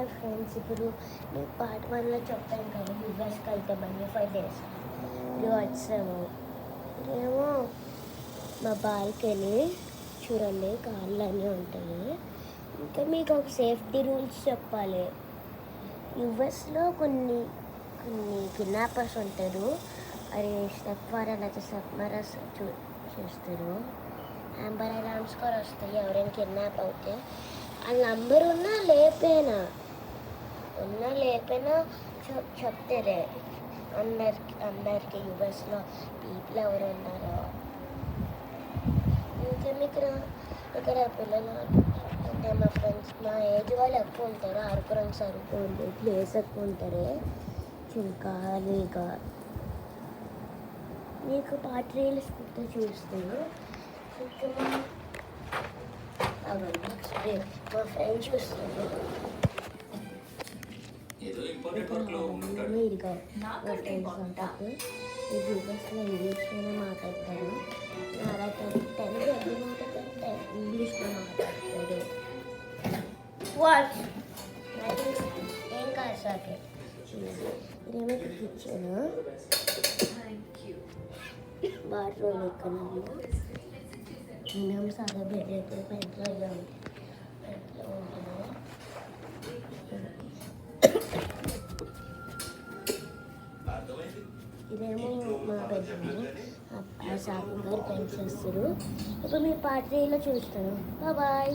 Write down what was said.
Hi friends, ఇప్పుడు నేను part 1లో చెప్పాను కదా యూఎస్కి వెళ్తామని 5 days ఇప్పుడు వచ్చాము. ఇదేమో మా బాల్కనీ చూడండి, కార్లు అన్నీ ఉంటాయి. ఇంకా మీకు ఒక సేఫ్టీ రూల్స్ చెప్పాలి. యూఎస్లో కొన్ని కిడ్నాపర్స్ ఉంటారు. అది స్టెప్ వారా లేకపోతే స్టెప్ మరా చేస్తారు. యాంబర్ అలార్మ్స్ కూడా వస్తాయి ఎవరైనా కిడ్నాప్ అవుతే. ఆ నంబర్ ఉన్నా లేపైనా చెప్తారే అందరికి యూఎస్లో పీపుల్ ఎవరు ఉన్నారో. ఇంకా ఇక్కడ పిల్లలు అంటే మా ఫ్రెండ్స్ మా ఏజ్ వాళ్ళు ఎక్కువ ఉంటారు. అరకురంగా సరిపోయింది ప్లేస్ ఎక్కువ ఉంటారు. ఖాళీగా మీకు పార్ట్ రీల్స్ కుట్ట చూస్తాను. ఇంకా మా ఫ్రెండ్ చూస్తాను. ఇదిగో మా ఫ్రెండ్స్ ఉంటారు. ఈ యూఎస్లో ఇంగ్లీష్లోనే మాట్లాడతారు. అలా తెలుగు ఎన్ని మాట్లాడతారంటే ఇంగ్లీష్లో మాట్లాడతారు. ఏం కాదు సార్, ఇదేమో కిచెన్, బాత్రూమ్ ఇక్కడ మేము సాదా బెడ్ అయితే పెంట్లో ఉంటుంది. ఇదేమో మా బెడ్రూమ్. ఆ సాగు గారు పెంచేస్తారు. ఇప్పుడు మీ పార్టీలో చూస్తాను. బాయ్.